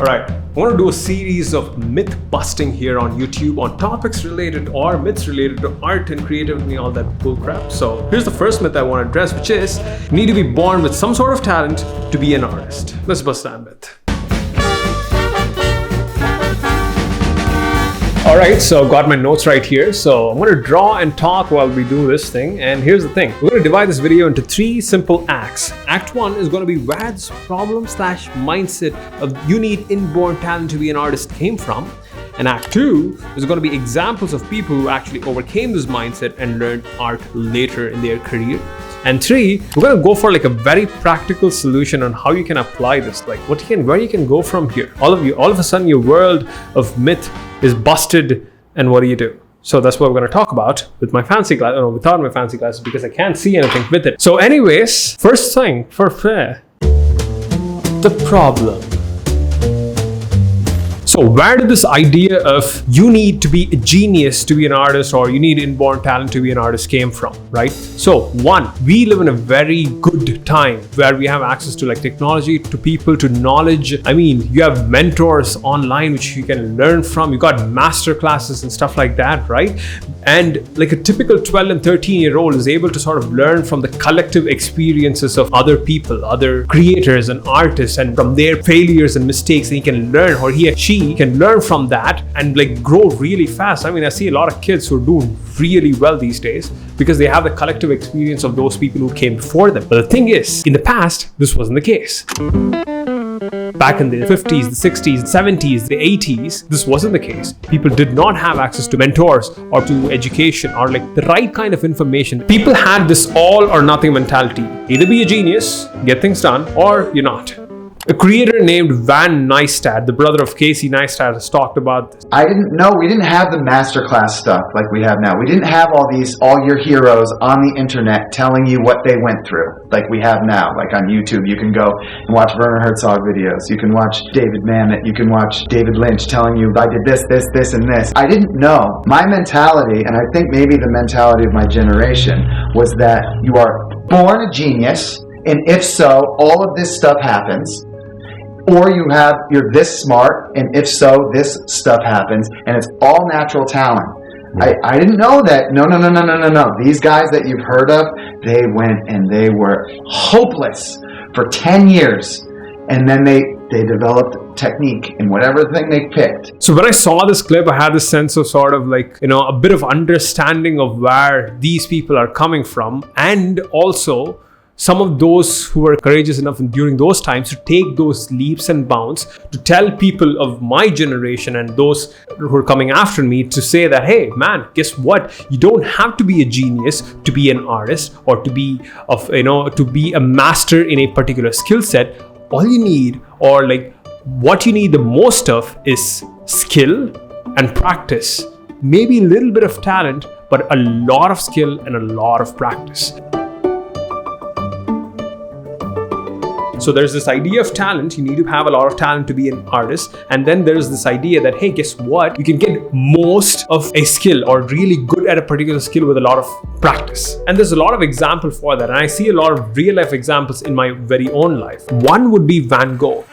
Alright, I want to do a series of myth busting here on YouTube on topics related or myths related to art and creativity and all that bull crap. So here's the first myth I want to address, which is you need to be born with some sort of talent to be an artist. Let's bust that myth. Alright, so I've got my notes right here. So I'm going to draw and talk while we do this thing. And here's the thing. We're going to divide this video into 3 simple acts. Act 1 is going to be where this problem/mindset of you need inborn talent to be an artist came from. And Act 2 is going to be examples of people who actually overcame this mindset and learned art later in their career. And 3, we're going to go for like a very practical solution on how you can apply this, like where you can go from here. All of a sudden your world of myth is busted, and what do you do? So that's what we're going to talk about with my fancy glass, without my fancy glasses, because I can't see anything with it. So anyways, first thing for fair, the problem. So where did this idea of you need to be a genius to be an artist or you need inborn talent to be an artist came from, right? So 1, we live in a very good time where we have access to like technology, to people, to knowledge. I mean, you have mentors online which you can learn from. You got master classes and stuff like that, right? And like a typical 12 and 13-year-old is able to sort of learn from the collective experiences of other people, other creators and artists, and from their failures and mistakes, and he can learn, or he or she can learn from that and like grow really fast. I mean, I see a lot of kids who are doing really well these days because they have the collective experience of those people who came before them. But the thing is, in the past, this wasn't the case. Back in the 50s, the 60s, the 70s, the 80s, this wasn't the case. People did not have access to mentors or to education or like the right kind of information. People had this all or nothing mentality. Either be a genius, get things done, or you're not. A creator named Van Neistat, the brother of Casey Neistat, has talked about this. We didn't have the masterclass stuff like we have now. We didn't have all your heroes on the internet telling you what they went through like we have now. Like on YouTube, you can go and watch Werner Herzog videos. You can watch David Mamet. You can watch David Lynch telling you, I did this, this, this, and this. I didn't know. My mentality, and I think maybe the mentality of my generation, was that you are born a genius, and if so, all of this stuff happens. Or you're this smart, and if so, this stuff happens, and it's all natural talent. I didn't know that. No. These guys that you've heard of, they went and they were hopeless for 10 years, and then they developed technique in whatever thing they picked. So when I saw this clip, I had this sense of sort of like, a bit of understanding of where these people are coming from, and also some of those who were courageous enough during those times to take those leaps and bounds to tell people of my generation and those who are coming after me to say that, hey man, guess what? You don't have to be a genius to be an artist or to be a master in a particular skill set. All you need, or like what you need the most of, is skill and practice. Maybe a little bit of talent, but a lot of skill and a lot of practice. So there's this idea of talent. You need to have a lot of talent to be an artist. And then there's this idea that, hey, guess what? You can get most of a skill or really good at a particular skill with a lot of practice. And there's a lot of example for that. And I see a lot of real life examples in my very own life. One would be Van Gogh.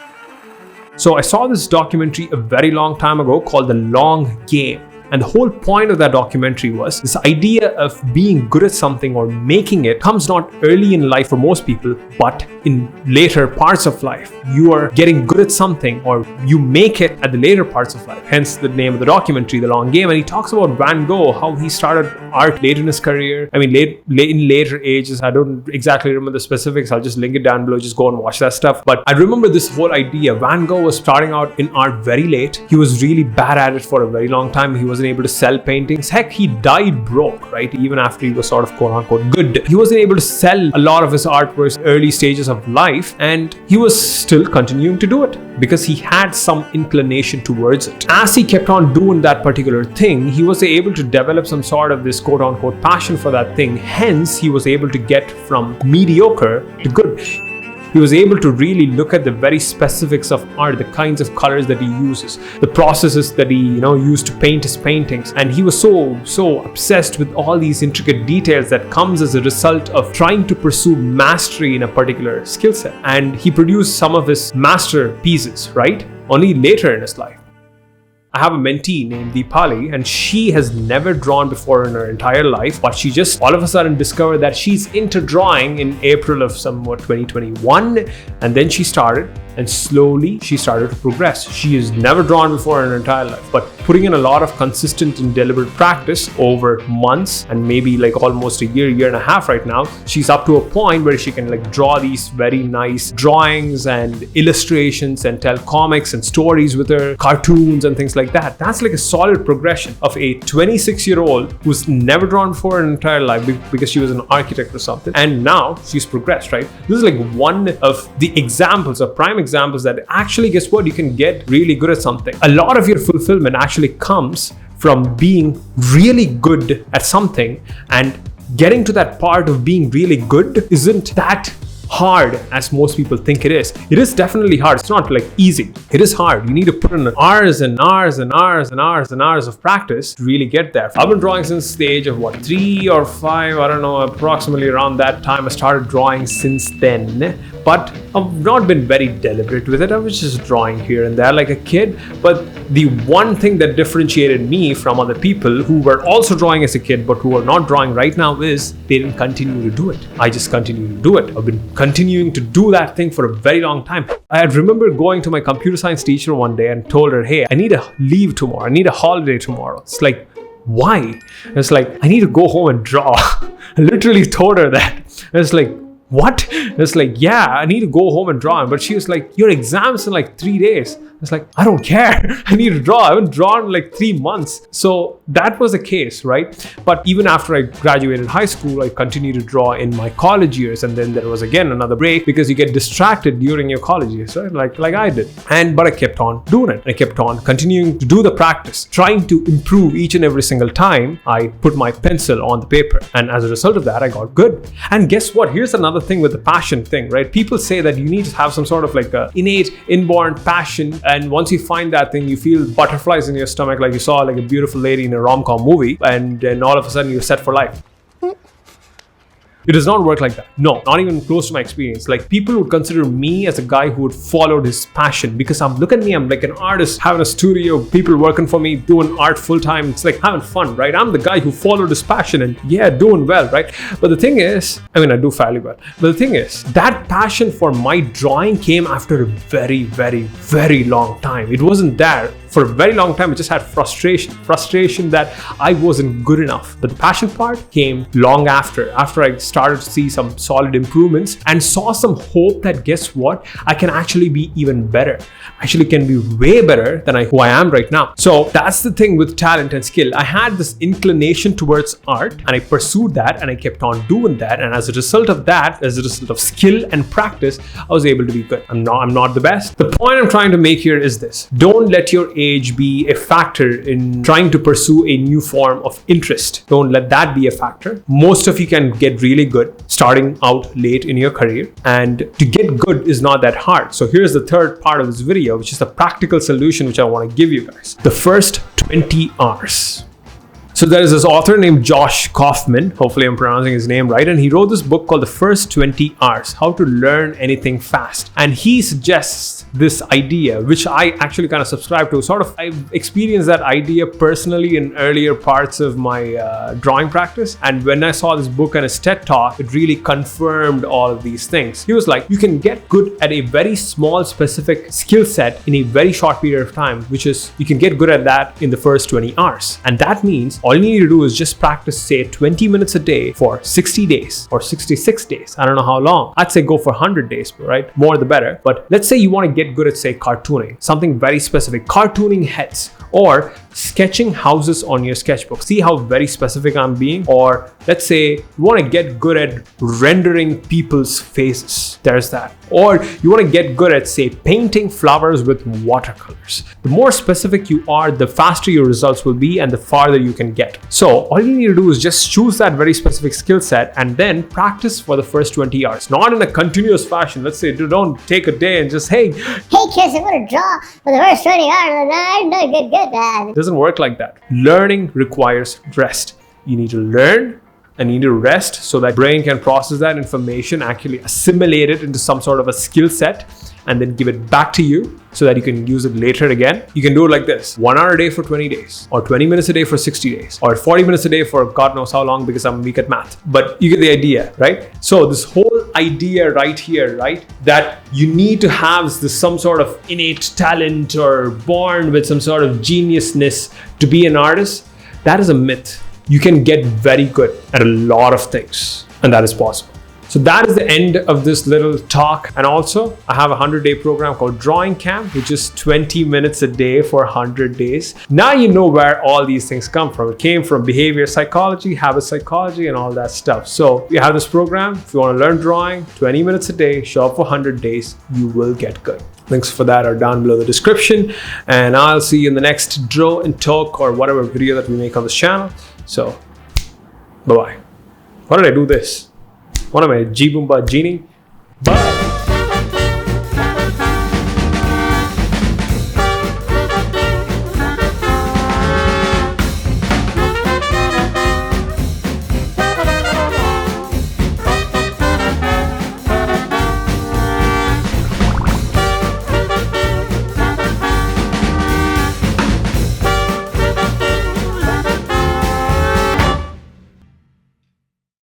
So I saw this documentary a very long time ago called The Long Game. And the whole point of that documentary was this idea of being good at something or making it comes not early in life for most people, but in later parts of life. You are getting good at something or you make it at the later parts of life. Hence the name of the documentary, The Long Game. And he talks about Van Gogh, how he started art late in his career. I mean, in later ages. I don't exactly remember the specifics. I'll just link it down below. Just go and watch that stuff. But I remember this whole idea. Van Gogh was starting out in art very late. He was really bad at it for a very long time. He wasn't able to sell paintings. Heck, he died broke, right? Even after he was sort of quote unquote good. He wasn't able to sell a lot of his artworks early stages of life, and he was still continuing to do it because he had some inclination towards it. As he kept on doing that particular thing, he was able to develop some sort of this quote unquote passion for that thing. Hence, he was able to get from mediocre to good. He was able to really look at the very specifics of art, the kinds of colors that he uses, the processes that he used to paint his paintings. And he was so obsessed with all these intricate details that comes as a result of trying to pursue mastery in a particular skill set. And he produced some of his masterpieces, right? Only later in his life. I have a mentee named Deepali, and she has never drawn before in her entire life, but she just all of a sudden discovered that she's into drawing in April of 2021, and then she started, and slowly she started to progress. She has never drawn before in her entire life, but putting in a lot of consistent and deliberate practice over months and maybe like almost a year and a half right now, she's up to a point where she can like draw these very nice drawings and illustrations and tell comics and stories with her, cartoons and things like that. That's like a solid progression of a 26-year-old who's never drawn before in her entire life because she was an architect or something, and now she's progressed, right? This is like one of the examples, of prime examples that actually, guess what, you can get really good at something. A lot of your fulfillment actually comes from being really good at something, and getting to that part of being really good isn't that hard as most people think it is. It is definitely hard. It's not like easy. It is hard. You need to put in hours and hours and hours and hours and hours of practice to really get there. I've been drawing since the age of 3 or 5, I don't know, approximately around that time. I started drawing since then, but I've not been very deliberate with it. I was just drawing here and there like a kid. But the one thing that differentiated me from other people who were also drawing as a kid but who are not drawing right now is they didn't continue to do it. I just continue to do it. I've been continuing to do that thing for a very long time. I remember going to my computer science teacher one day and told her, hey, I need a leave tomorrow. I need a holiday tomorrow. It's like, why? And it's like, I need to go home and draw. I literally told her that. And it's like, what? And it's like, yeah, I need to go home and draw. But she was like, your exam's in like 3 days. It's like, I don't care. I need to draw. I haven't drawn in like 3 months. So that was the case, right? But even after I graduated high school, I continued to draw in my college years. And then there was again another break because you get distracted during your college years, right? Like I did. But I kept on doing it. I kept on continuing to do the practice, trying to improve each and every single time I put my pencil on the paper. And as a result of that, I got good. And guess what? Here's another thing with the passion thing, right? People say that you need to have some sort of like a innate, inborn passion. And once you find that thing, you feel butterflies in your stomach, like you saw like a beautiful lady in a rom-com movie, and then all of a sudden you're set for life. It does not work like that. No, not even close to my experience. Like, people would consider me as a guy who would followed his passion, because look at me, I'm like an artist having a studio, people working for me, doing art full time. It's like having fun, right? I'm the guy who followed his passion and doing well, right? But the thing is, I do fairly well. But the thing is, that passion for my drawing came after a very, very, very long time. It wasn't there. For a very long time, I just had frustration that I wasn't good enough. But the passion part came long after I started to see some solid improvements and saw some hope that, guess what, I can actually be even better. Actually can be way better than who I am right now. So that's the thing with talent and skill. I had this inclination towards art and I pursued that and I kept on doing that. And as a result of that, as a result of skill and practice, I was able to be good. I'm not the best. The point I'm trying to make here is this: don't let your age be a factor in trying to pursue a new form of interest. Don't let that be a factor. Most of you can get really good starting out late in your career, and to get good is not that hard. So here's the third part of this video, which is the practical solution which I want to give you guys. The first 20 hours. So there is this author named Josh Kaufman, hopefully I'm pronouncing his name right, and he wrote this book called The First 20 Hours, How to Learn Anything Fast. And he suggests this idea, which I actually kind of subscribe to. I've experienced that idea personally in earlier parts of my drawing practice. And when I saw this book and his TED Talk, it really confirmed all of these things. He was like, you can get good at a very small specific skill set in a very short period of time, which is, you can get good at that in the first 20 hours. And that means all you need to do is just practice, say, 20 minutes a day for 60 days or 66 days. I don't know how long. I'd say go for 100 days, right? More the better. But let's say you want to get good at, say, cartooning, something very specific, cartooning heads, or sketching houses on your sketchbook. See how very specific I'm being? Or let's say you want to get good at rendering people's faces. There's that. Or you want to get good at, say, painting flowers with watercolors. The more specific you are, the faster your results will be and the farther you can get. So all you need to do is just choose that very specific skill set and then practice for the first 20 hours. Not in a continuous fashion. Let's say, don't take a day and just, hey Chris, I'm going to draw for the first 20 hours and I'm not good at that. It doesn't work like that. Learning requires rest. You need to learn and you need to rest so that brain can process that information, actually assimilate it into some sort of a skill set, and then give it back to you so that you can use it later again. You can do it like this: 1 hour a day for 20 days, or 20 minutes a day for 60 days, or 40 minutes a day for God knows how long, because I'm weak at math. But you get the idea, right? So this whole idea right here, right, that you need to have some sort of innate talent or born with some sort of geniusness to be an artist, that is a myth. You can get very good at a lot of things, and that is possible. So that is the end of this little talk. And also, I have a 100-day program called Drawing Camp, which is 20 minutes a day for 100 days. Now you know where all these things come from. It came from behavior psychology, habit psychology, and all that stuff. So you have this program. If you want to learn drawing, 20 minutes a day, show up for 100 days, you will get good. Links for that are down below the description. And I'll see you in the next Draw and Talk or whatever video that we make on this channel. So, bye-bye. Why did I do this? What am I, G Boomba Genie? Bye!